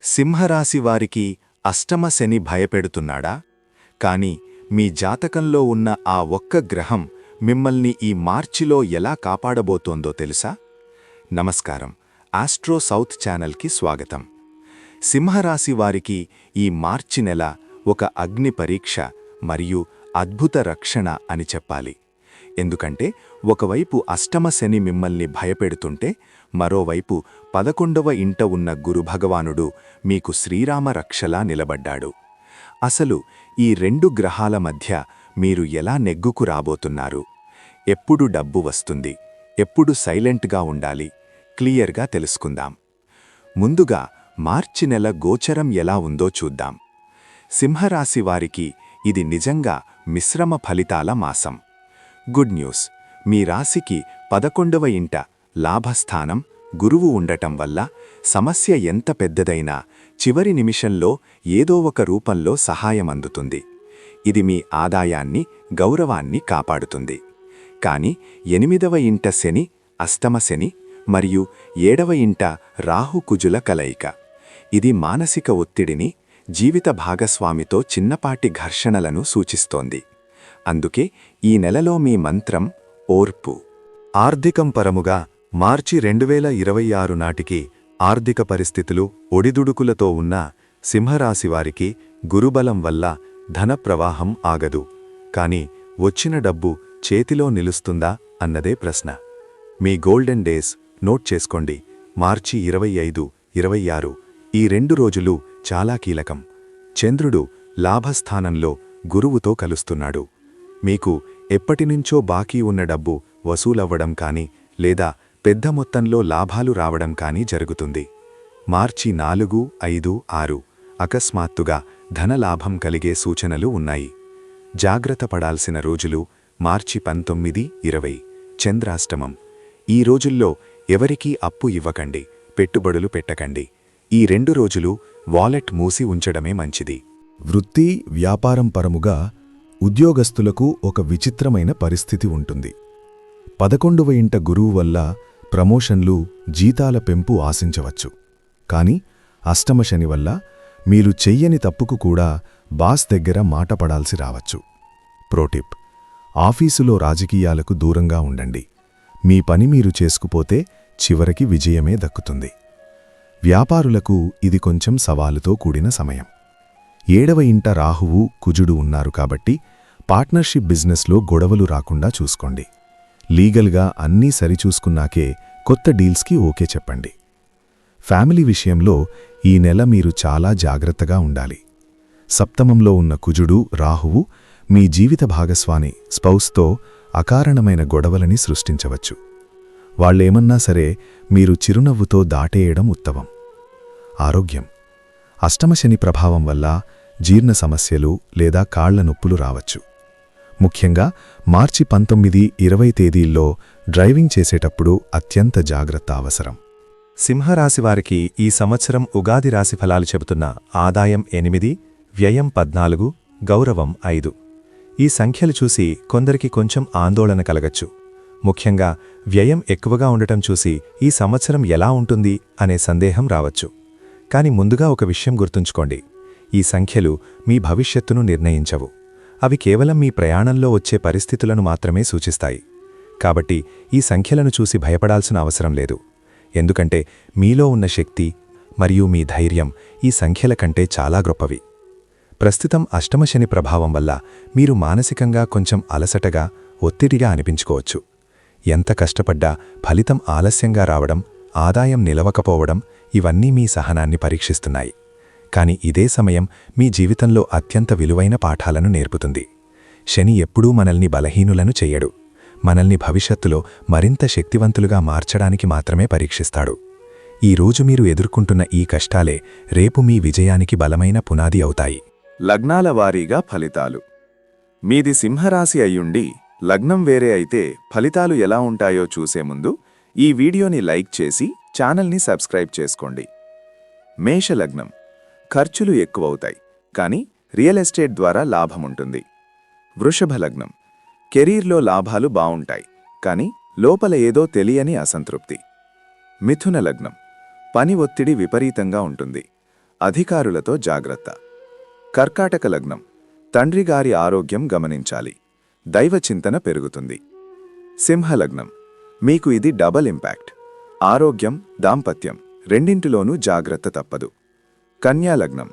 సింహరాశివారికి అష్టమ శని భయపెడుతున్నాడా? కాని మీ జాతకంలో ఉన్న ఆ ఒక్క గ్రహం మిమ్మల్ని ఈ మార్చిలో ఎలా కాపాడబోతోందో తెలుసా? నమస్కారం, ఆస్ట్రో సౌత్ ఛానల్కి స్వాగతం. సింహరాశివారికి ఈ మార్చి నెల ఒక అగ్ని పరీక్ష మరియు అద్భుత రక్షణ అని చెప్పాలి. ఎందుకంటే ఒకవైపు అష్టమ శని మిమ్మల్ని భయపెడుతుంటే మరోవైపు 11వ ఇంట ఉన్న గురుభగవానుడు మీకు శ్రీరామ రక్షలా నిలబడ్డాడు. అసలు ఈ రెండు గ్రహాల మధ్య మీరు ఎలా నెగ్గుకు రాబోతున్నారు? ఎప్పుడు డబ్బు వస్తుంది, ఎప్పుడు సైలెంట్గా ఉండాలి, క్లియర్గా తెలుసుకుందాం. ముందుగా మార్చి నెల గోచరం ఎలా ఉందో చూద్దాం. సింహరాశివారికి ఇది నిజంగా మిశ్రమ ఫలితాల మాసం. గుడ్ న్యూస్, మీ రాశికి 11వ ఇంట లాభస్థానం గురువు ఉండటం వల్ల సమస్య ఎంత పెద్దదైనా చివరి నిమిషంలో ఏదో ఒక రూపంలో సహాయం అందుతుంది. ఇది మీ ఆదాయాన్ని, గౌరవాన్ని కాపాడుతుంది. కాని 8వ ఇంట శని, అష్టమ శని మరియు 7వ ఇంట రాహు కుజుల కలయిక. ఇది మానసిక ఒత్తిడిని, జీవిత భాగస్వామితో చిన్నపాటి ఘర్షణలను సూచిస్తోంది. అందుకే ఈ నెలలో మీ మంత్రం ఓర్పు. ఆర్థికం పరముగా మార్చి 2026 నాటికి ఆర్థిక పరిస్థితులు ఒడిదుడుకులతో ఉన్న సింహరాశివారికి గురుబలం వల్ల ధన ప్రవాహం ఆగదు. కాని వచ్చిన డబ్బు చేతిలో నిలుస్తుందా అన్నదే ప్రశ్న. మీ గోల్డెన్ డేస్ నోట్ చేసుకోండి. మార్చి 25, 26 ఈ 2 రోజులు చాలా కీలకం. చంద్రుడు లాభస్థానంలో గురువుతో కలుస్తున్నాడు. మీకు ఎప్పటినుంచో బాకీ ఉన్న డబ్బు వసూలవ్వడం కానీ లేదా పెద్ద మొత్తంలో లాభాలు రావడం కానీ జరుగుతుంది. మార్చి 4, 5, 6 అకస్మాత్తుగా ధనలాభం కలిగే సూచనలు ఉన్నాయి. జాగ్రత్త పడాల్సిన రోజులు మార్చి 19, 20 చంద్రాష్టమం. ఈ రోజుల్లో ఎవరికీ అప్పు ఇవ్వకండి, పెట్టుబడులు పెట్టకండి. ఈ 2 రోజులు వాలెట్ మూసి ఉంచడమే మంచిది. వృత్తి, వ్యాపారం పరముగా ఉద్యోగస్తులకు ఒక విచిత్రమైన పరిస్థితి ఉంటుంది. 11వ ఇంట గురువు వల్ల ప్రమోషన్లు, జీతాల పెంపు ఆశించవచ్చు. కాని అష్టమ శని వల్ల మీరు చెయ్యని తప్పుకు కూడా బాస్ దగ్గర మాట పడాల్సి రావచ్చు. ప్రోటిప్: ఆఫీసులో రాజకీయాలకు దూరంగా ఉండండి. మీ పని మీరు చేసుకుపోతే చివరికి విజయమే దక్కుతుంది. వ్యాపారులకు ఇది కొంచెం సవాలుతో కూడిన సమయం. 7వ ఇంట రాహువు, కుజుడు ఉన్నారు కాబట్టి పార్ట్నర్షిప్ బిజినెస్లో గొడవలు రాకుండా చూసుకోండి. లీగల్గా అన్నీ సరిచూసుకున్నాకే కొత్త డీల్స్కి ఓకే చెప్పండి. ఫ్యామిలీ విషయంలో ఈ నెల మీరు చాలా జాగ్రత్తగా ఉండాలి. సప్తమంలో ఉన్న కుజుడు, రాహువు మీ జీవిత భాగస్వామి స్పౌస్తో అకారణమైన గొడవలని సృష్టించవచ్చు. వాళ్ళేమన్నా సరే మీరు చిరునవ్వుతో దాటేయడం ఉత్తమం. ఆరోగ్యం: అష్టమశని ప్రభావం వల్ల జీర్ణ సమస్యలు లేదా కాళ్ల నొప్పులు రావచ్చు. ముఖ్యంగా మార్చి 19, 20 తేదీల్లో డ్రైవింగ్ చేసేటప్పుడు అత్యంత జాగ్రత్త అవసరం. సింహరాశివారికి ఈ సంవత్సరం ఉగాది రాశి ఫలాలు చెబుతున్న ఆదాయం 8, వ్యయం 14, గౌరవం 5. ఈ సంఖ్యలు చూసి కొందరికి కొంచెం ఆందోళన కలగచ్చు. ముఖ్యంగా వ్యయం ఎక్కువగా ఉండటం చూసి ఈ సంవత్సరం ఎలా ఉంటుంది అనే సందేహం రావచ్చు. కాని ముందుగా ఒక విషయం గుర్తుంచుకోండి. ఈ సంఖ్యలు మీ భవిష్యత్తును నిర్ణయించవు. అవి కేవలం మీ ప్రయాణంలో వచ్చే పరిస్థితులను మాత్రమే సూచిస్తాయి. కాబట్టి ఈ సంఖ్యలను చూసి భయపడాల్సిన అవసరం లేదు. ఎందుకంటే మీలో ఉన్న శక్తి మరియు మీ ధైర్యం ఈ సంఖ్యల కంటే చాలా గొప్పవి. ప్రస్తుతం అష్టమశని ప్రభావం వల్ల మీరు మానసికంగా కొంచెం అలసటగా, ఒత్తిడిగా అనిపించుకోవచ్చు. ఎంత కష్టపడ్డా ఫలితం ఆలస్యంగా రావడం, ఆదాయం నిలవకపోవడం ఇవన్నీ మీ సహనాన్ని పరీక్షిస్తున్నాయి. కాని ఇదే సమయం మీ జీవితంలో అత్యంత విలువైన పాఠాలను నేర్పుతుంది. శని ఎప్పుడూ మనల్ని బలహీనులను చెయ్యడు. మనల్ని భవిష్యత్తులో మరింత శక్తివంతులుగా మార్చడానికి మాత్రమే పరీక్షిస్తాడు. ఈ రోజు మీరు ఎదుర్కొంటున్న ఈ కష్టాలే రేపు మీ విజయానికి బలమైన పునాది అవుతాయి. లగ్నాల వారీగా ఫలితాలు. మీది సింహరాశి అయ్యుండి లగ్నం వేరే అయితే ఫలితాలు ఎలా ఉంటాయో చూసే ముందు ఈ వీడియోని లైక్ చేసి ఛానల్ని సబ్స్క్రైబ్ చేసుకోండి. మేషలగ్నం: ఖర్చులు ఎక్కువవుతాయి, కానీ రియల్ ఎస్టేట్ ద్వారా లాభముంటుంది. వృషభలగ్నం: కెరీర్లో లాభాలు బావుంటాయి, కానీ లోపల ఏదో తెలియని అసంతృప్తి. మిథున లగ్నం: పని ఒత్తిడి విపరీతంగా ఉంటుంది. అధికారులతో జాగ్రత్త. కర్కాటక లగ్నం. తండ్రిగారి ఆరోగ్యం గమనించాలి. దైవచింతన పెరుగుతుంది. సింహలగ్నం. మీకు ఇది డబల్ ఇంపాక్ట్. ఆరోగ్యం, దాంపత్యం రెండింటిలోనూ జాగ్రత్త తప్పదు. కన్యాలగ్నం.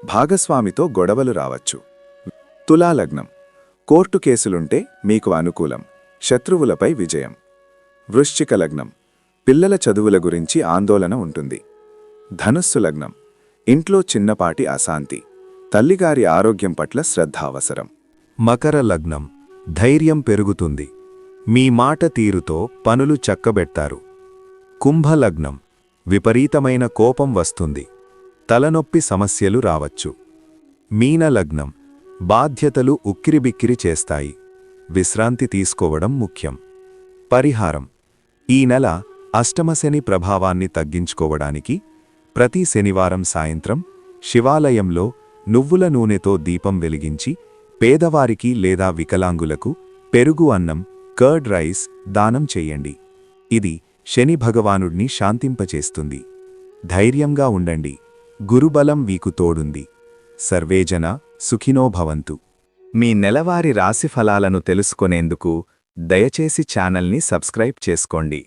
భాగస్వామితో గొడవలు రావచ్చు. తులాలగ్నం. కోర్టు కేసులుంటే మీకు అనుకూలం. శత్రువులపై విజయం. వృశ్చిక లగ్నం. పిల్లల చదువుల గురించి ఆందోళన ఉంటుంది. ధనుస్సు లగ్నం. ఇంట్లో చిన్నపాటి అశాంతి. తల్లిగారి ఆరోగ్యం పట్ల శ్రద్ధ అవసరం. మకర లగ్నం. ధైర్యం పెరుగుతుంది. మీ మాట తీరుతో పనులు చక్కబెడతారు. కుంభలగ్నం. విపరీతమైన కోపం వస్తుంది. తలనొప్పి సమస్యలు రావచ్చు. మీనలగ్నం. బాధ్యతలు ఉక్కిరిబిక్కిరి చేస్తాయి. విశ్రాంతి తీసుకోవడం ముఖ్యం. పరిహారం. ఈ నెల అష్టమశని ప్రభావాన్ని తగ్గించుకోవడానికి ప్రతి శనివారం సాయంత్రం శివాలయంలో నువ్వుల నూనెతో దీపం వెలిగించి పేదవారికి లేదా వికలాంగులకు పెరుగు అన్నం, కర్డ్ రైస్ దానం చెయ్యండి. ఇది శని భగవానుడిని శాంతింపచేస్తుంది. ధైర్యంగా ఉండండి. గురుబలం మీకు తోడుంది. సర్వేజన సుఖినో భవంతు. మీ నెలవారీ రాశిఫలాలను తెలుసుకొనేందుకు దయచేసి ఛానల్ని సబ్స్క్రైబ్ చేసుకోండి.